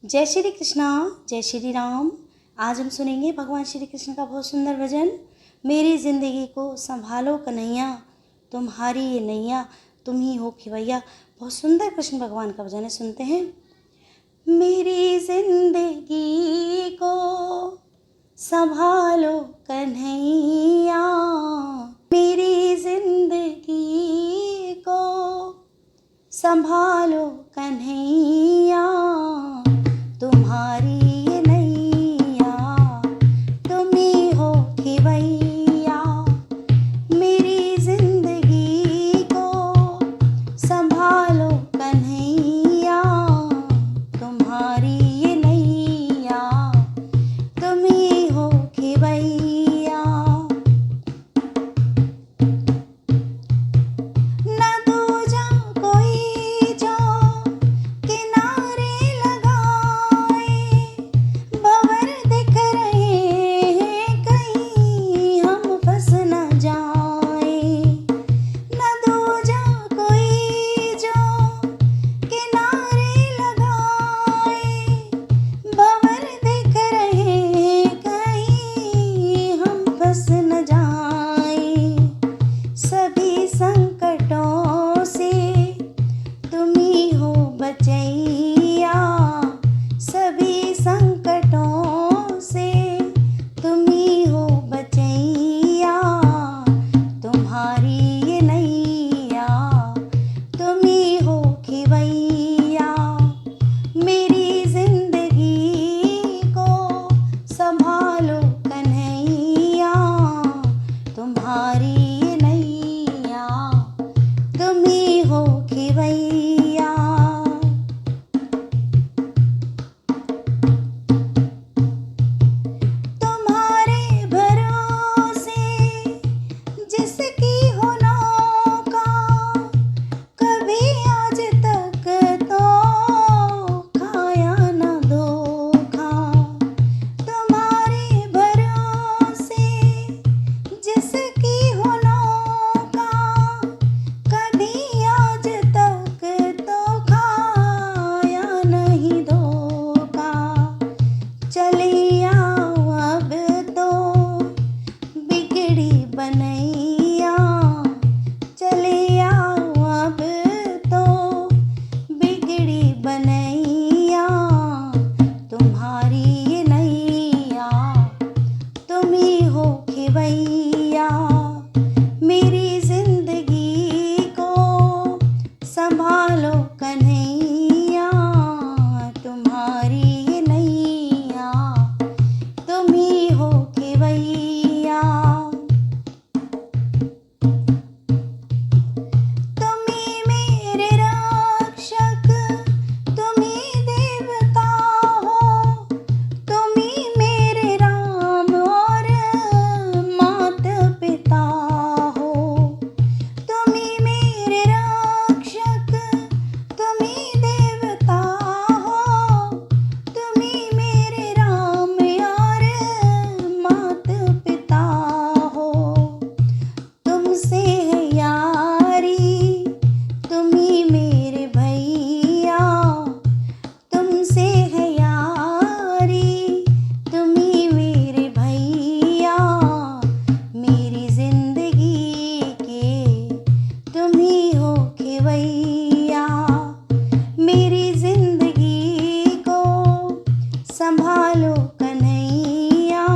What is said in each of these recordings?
जय श्री कृष्णा, जय श्री राम। आज हम सुनेंगे भगवान श्री कृष्ण का बहुत सुंदर भजन। मेरी ज़िंदगी को संभालो कन्हैया, तुम्हारी ये नैया तुम ही हो खिवैया। बहुत सुंदर कृष्ण भगवान का भजन है, सुनते हैं। मेरी ज़िंदगी को संभालो कन्हैया, मेरी ज़िंदगी को संभालो कन्हैया, तुम्हारी ये नैया तुम ही हो खिवैया। मेरी ज़िंदगी को संभालो कन्हैया, तुम्हारी ये नैया तुम ही हो खिवैया। न दूजा कोई जो किनारे लगाए, भंवर दिख रहे हैं कहीं हम फंस न जाए। न दूजा कोई जो किनारे लगाए, भंवर दिख रहे हैं कहीं हम फंस न जाए। सभी संकटों से तुम ही हो बचैया, सभी संकटों से तुम ही हो बचैया। तुम्हारी ये नैया तुम ही हो खिवैया। मेरी ज़िंदगी को संभालो कन्हैया, तुम्हारी ये नैया तुम ही हो खिवैया। तुम्हारे भरोसे जिसकी हो नौका, कभी आज तक तो खाया न धोखा। तुम्हारे भरोसे जिसकी हो नौका, कभी आज तक तो खाया नहीं धोखा। चली आओ अब तो बिगड़ी बनैया, चली आओ अब तो बिगड़ी बनैया। तुम्हारी ये नैया तुम ही हो खिवैया। मेरी ज़िंदगी को संभालो कन्हैया, तुम्हारी ये नैया तुम ही हो खिवैया। तुम ही मेरे रक्षक, तुम ही देवता हो, तुम ही मेरे राम और माता पिता हो। तुम ही मेरे रक्षक, तुम ही देवता हो, तुम ही मेरे राम और माता पिता हो। तुमसे है यारी, तुम ही मेरे भैया, तुमसे है यारी, तुम ही मेरे भैया। मेरी ज़िंदगी के तुम ही हो खिवैया। मेरी ज़िंदगी को संभालो कन्हैया,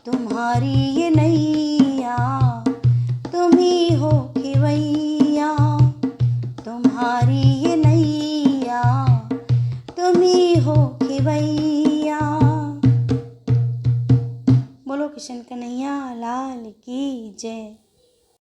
तुम्हारी ये नैया तुम ही हो खिवैया। तुम्हारी ये नैया तुम ही हो खिवैया। बोलो कृष्ण कन्हैया लाल की जय।